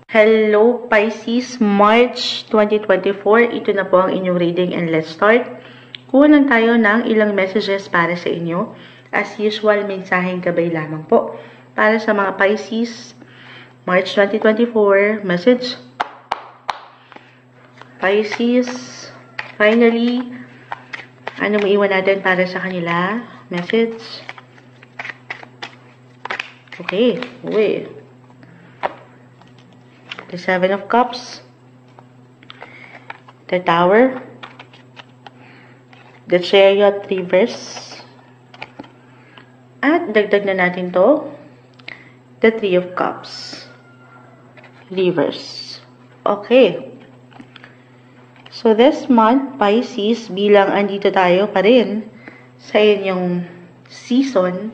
Hello Pisces, March 2024. Ito na po ang inyong reading and let's start. Kuha lang tayo ng ilang messages para sa inyo. As usual, mensaheng gabay lamang po. Para sa mga Pisces, March 2024, message. Pisces, finally, ano maiwan natin para sa kanila? Message. Okay, uwi. The Seven of Cups, the Tower, the Chariot reverse, at dagdag na natin to, the Three of Cups reverse. Okay. So this month, Pisces, bilang andito tayo pa rin sa inyong season,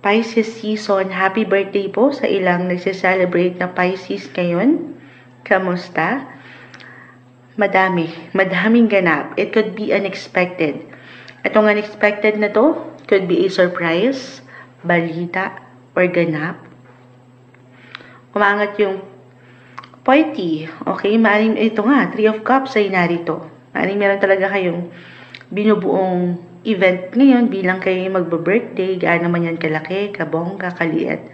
Pisces season, happy birthday po sa ilang nagse-celebrate na Pisces ngayon. Kamusta? Madaming ganap. It could be unexpected. Itong unexpected na to, could be a surprise, balita, or ganap. Umangat yung party. Okay, maaaring ito nga, Three of Cups ay narito. Maaaring meron talaga kayong binubuong event ngayon bilang kayo magbe-birthday, gaano man yan kalaki, kabongga, kaliit,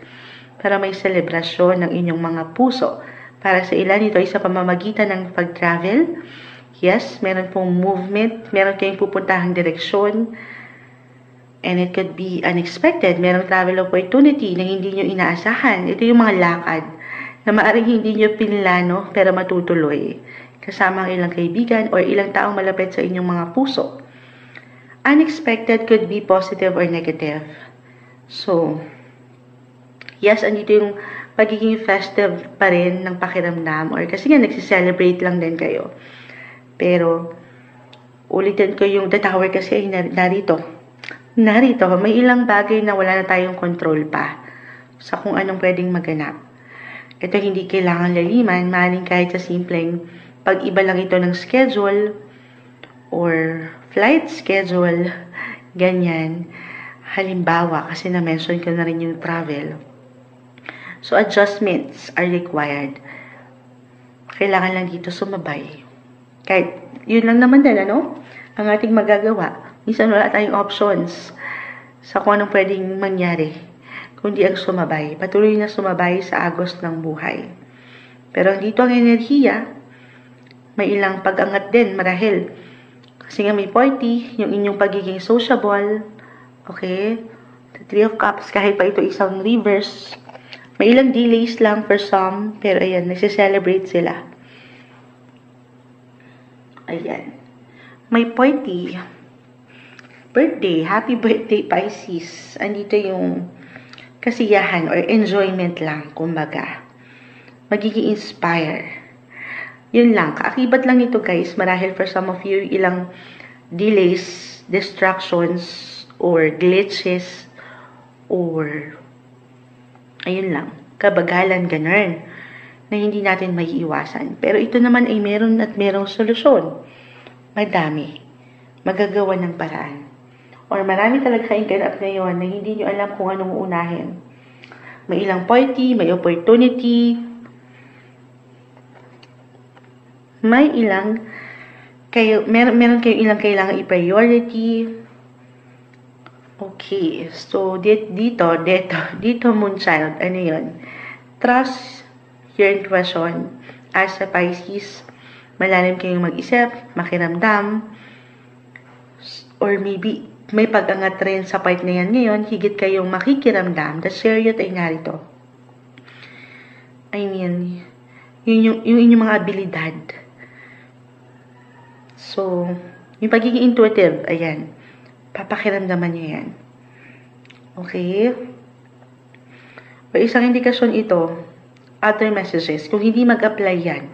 para may selebrasyon ng inyong mga puso. Para sa ilan, ito ay sa pamamagitan ng pag-travel. Yes, meron pong movement, meron kayong pupuntahang direksyon, and it could be unexpected. Meron travel opportunity na hindi nyo inaasahan. Ito yung mga lakad na maaaring hindi nyo pinlano pero matutuloy. Kasama ang ilang kaibigan or ilang taong malapit sa inyong mga puso. Unexpected could be positive or negative. So, yes, andito yung pagiging festive pa rin ng pakiramdam or kasi nga nagsiselebrate lang din kayo. Pero, ulitin ko yung the tower kasi ay narito. May ilang bagay na wala na tayong control pa sa kung anong pwedeng maganap. Ito hindi kailangan laliman, maaaring kahit sa simpleng pag-iba lang ito ng schedule or flight schedule, ganyan. Halimbawa, kasi na-mention ko na rin yung travel. So, adjustments are required. Kailangan lang dito sumabay. Kahit, yun lang naman din, ano? Ang ating magagawa. Minsan wala tayong options sa kung anong pwedeng mangyari. Kundi ang sumabay. Patuloy na sumabay sa agos ng buhay. Pero dito ang enerhiya, may ilang pag-angat din, marahil. Kasi nga may party, yung inyong pagiging sociable, okay? The Three of Cups, kahit pa ito isang reverse, may ilang delays lang for some, pero ayan, nagsiselebrate sila. Ayan. May party. Birthday. Happy birthday, Pisces. Andito yung kasiyahan or enjoyment lang, kumbaga. Magiging inspire. Yun lang. Kaakibat lang nito, guys. Marahil for some of you, ilang delays, distractions, or glitches, or ayun lang. Kabagalan, ganun. Na hindi natin may iwasan. Pero ito naman ay meron at merong solusyon. Madami. Magagawa ng paraan. Or marami talaga kayong ganap ngayon na hindi nyo alam kung anong uunahin. May ilang party, may opportunity, may ilang meron kayong ilang kailangan i-priority. Okay, so dito Moonchild, ano yun? Trust your intuition. As a Pisces, malalim kayong mag-isip, makiramdam, or maybe may pag-angat rin sa part na yan ngayon, higit kayong makikiramdam. The Chariot ay narito. I mean, yung inyong mga abilidad. So, yung pagiging intuitive, ayan, papakiramdaman nyo yan. Okay? O isang indikasyon ito, other messages, kung hindi mag-apply yan,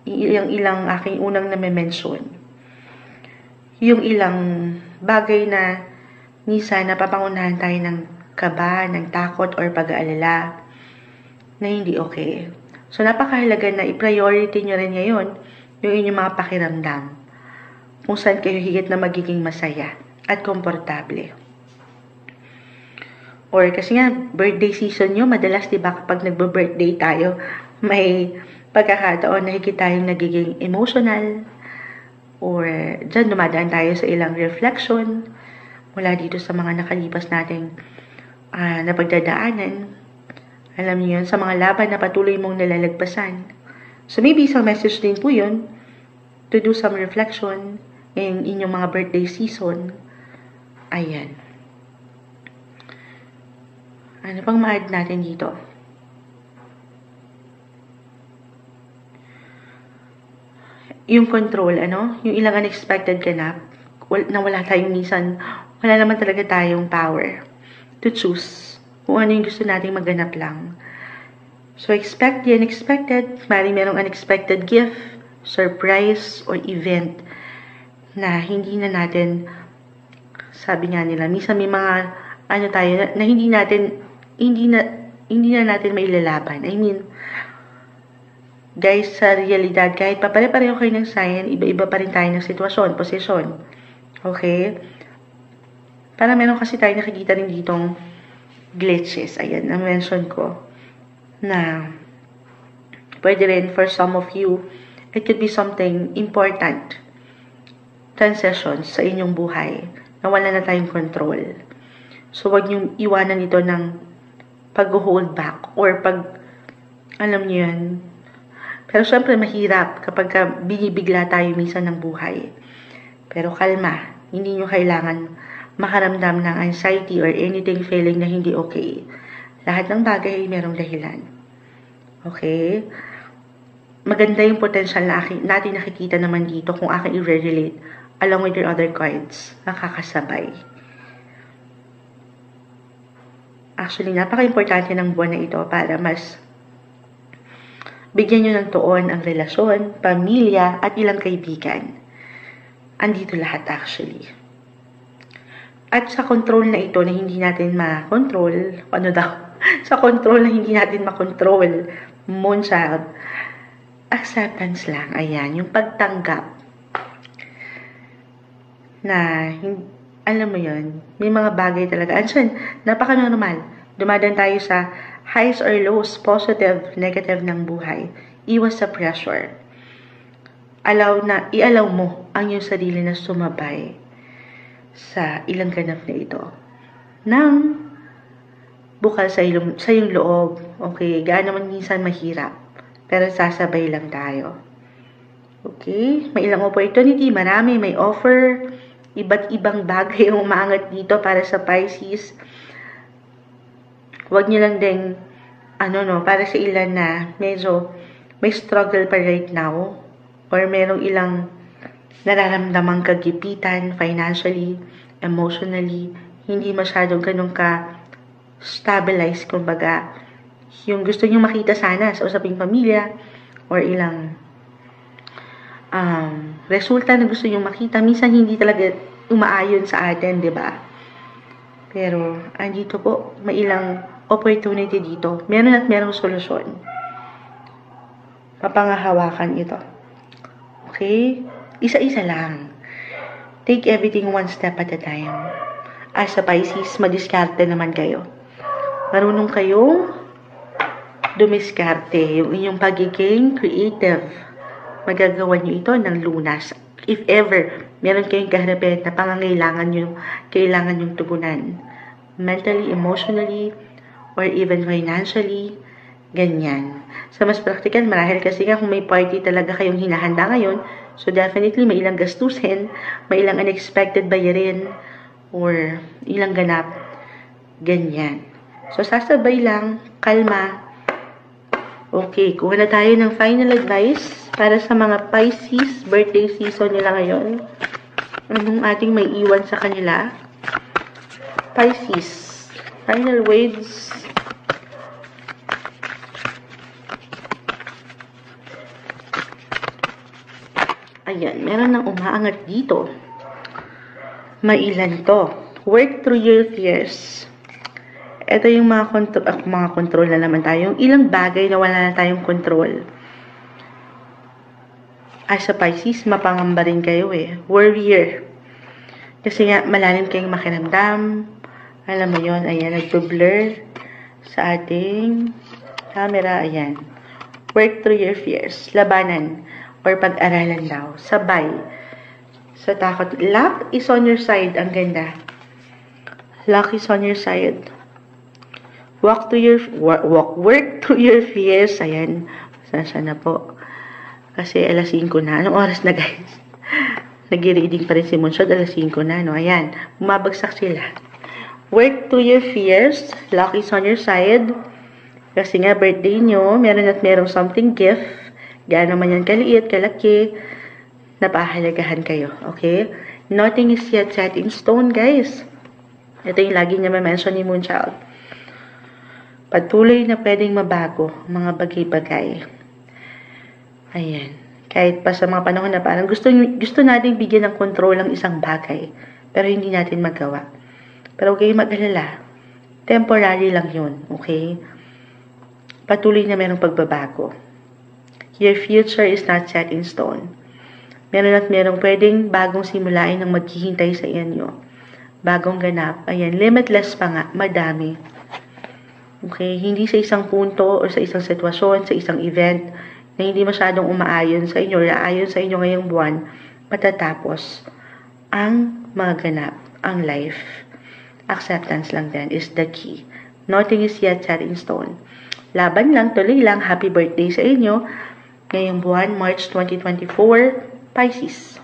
ilang aking unang na-mention, yung ilang bagay na minsan napapangunahan tayo ng kaba, ng takot, or pag-aalala, na hindi okay. So, napakahalaga na i-priority nyo rin ngayon yung inyong mga pakiramdam. Kung saan kayo higit na magiging masaya at komportable. Or kasi nga, birthday season nyo, madalas, di ba, kapag nagbe-birthday tayo, may pagkakataon na higit tayong nagiging emotional, or dyan dumadaan tayo sa ilang reflection mula dito sa mga nakalipas nating napagdadaanan. Alam niyo yun, sa mga laban na patuloy mong nalalagpasan. So maybe isang message din po yun to do some reflection in inyong mga birthday season. Ayan. Ano pang ma-add natin dito? Yung control, ano? Yung ilang unexpected ganap, na wala tayong minsan, wala naman talaga tayong power to choose kung ano yung gusto nating maganap lang. So, expect the unexpected. Maring merong unexpected gift, surprise, or event na hindi na natin, sabi nga nila, minsan may mga, ano tayo, na hindi na natin mailalaban. I mean, guys, sa realidad, kahit papare-pareho kayo ng sign, iba-iba pa rin tayo ng sitwasyon, posisyon. Okay? Para meron kasi tayo nakikita rin ditong glitches. Ayan, na-mention ko na pwede rin for some of you, it could be something important. Transitions sa inyong buhay na wala na tayong control. So, wag niyong iwanan ito ng pag-hold back or alam niyo yun. Pero syempre, mahirap kapag binibigla tayo minsan ng buhay. Pero kalma, hindi niyo kailangan makaramdam ng anxiety or anything feeling na hindi okay. Lahat ng bagay ay merong dahilan. Okay? Maganda yung potential na natin nakikita naman dito kung aking i-relate along with your other cards. Nakakasabay. Actually, napaka-importante ng buwan na ito para mas bigyan nyo ng tuon ang relasyon, pamilya, at ilang kaibigan. Andito lahat actually. At sa control na ito na hindi natin ma-control, sa control na hindi natin ma-control, Moonchild, acceptance lang. Ayan, yung pagtanggap na, alam mo yun, may mga bagay talaga. Ansan, napaka-normal. Dumadaan tayo sa highs or lows, positive, negative ng buhay. Iwas sa pressure. Ialaw mo ang iyong sarili na sumabay sa ilang ganap na ito. Nang bukal sa iyong loob. Okay, gaano man minsan mahirap. Pero sasabay lang tayo. Okay, may ilang opportunity, marami, may offer, iba't ibang bagay yung umaangat dito para sa Pisces. Huwag nyo lang din, para sa ilan na medyo may struggle pa right now, or merong ilang nararamdamang kagipitan, financially, emotionally, hindi masyadong ganun ka-stabilize, kumbaga, yung gusto nyo makita sana sa usaping pamilya, or ilang resulta na gusto nyo makita, minsan hindi talaga umaayon sa atin, di ba? Pero, andito po, may ilang opportunity dito. Meron at merong solusyon. Papangahawakan ito. Okay? Isa-isa lang. Take everything one step at a time. As a Pisces, madiskarte naman kayo. Marunong kayong dumiskarte. Yung inyong pagiging creative. Magagawa nyo ito ng lunas. If ever, meron kayong kaharapin na pangangailangan yung tugunan. Mentally, emotionally, or even financially, ganyan. Sa mas practical, marahil kasi nga kung may party talaga kayong hinahanda ngayon, so definitely may ilang gastusin, may ilang unexpected bayarin, or ilang ganap, ganyan. So sasabay lang, kalma. Okay, kuha na tayo ng final advice para sa mga Pisces, birthday season nila ngayon. Anong ating may iwan sa kanila? Pisces, final words. Ayan, meron nang umaangat dito. Mailan to. Work through your fears. Ito yung mga control na naman tayo. Yung ilang bagay na wala na tayong control. As a Pisces, mapangamba rin kayo eh. Worrier. Kasi nga, malalim kayong makiramdam. Alam mo yon, ayan, nagbe-blur sa ating camera, ayan. Work through your fears. Labanan or pag-aralan daw. Sabay. Sa takot. Luck is on your side. Ang ganda. Luck is on your side. Work through your fears. Ayan. Saan na po? Kasi alas 5 na. Anong oras na, guys? Nag-reading pa rin si Monshod. Alas 5 na, no? Ayan. Bumabagsak sila. Work through your fears. Luck is on your side. Kasi nga, birthday nyo, meron at merong something gift. Gaano man yan kaliit, kalaki, napahalagahan kayo. Okay? Nothing is yet set in stone, guys. Ito yung lagi niya ma-mention ni Moonchild. Patuloy na pwedeng mabago mga bagay-bagay. Ayan. Kahit pa sa mga panahon na parang gusto nating bigyan ng control ang isang bagay, pero hindi natin magawa. Pero huwag kayong mag-alala. Temporary lang yun. Okay? Patuloy na merong pagbabago. Your future is not set in stone. Meron at merong pwedeng bagong simulain ng maghihintay sa inyo. Bagong ganap. Ayan, limitless pa nga. Madami. Okay? Hindi sa isang punto o sa isang sitwasyon, sa isang event na hindi masyadong umaayon sa inyo, naayon sa inyo ngayong buwan, matatapos ang mga ganap, ang life. Acceptance lang din is the key. Nothing is yet set in stone. Laban lang, tuloy lang. Happy birthday sa inyo. Ngayong buwan, March 2024, Pisces.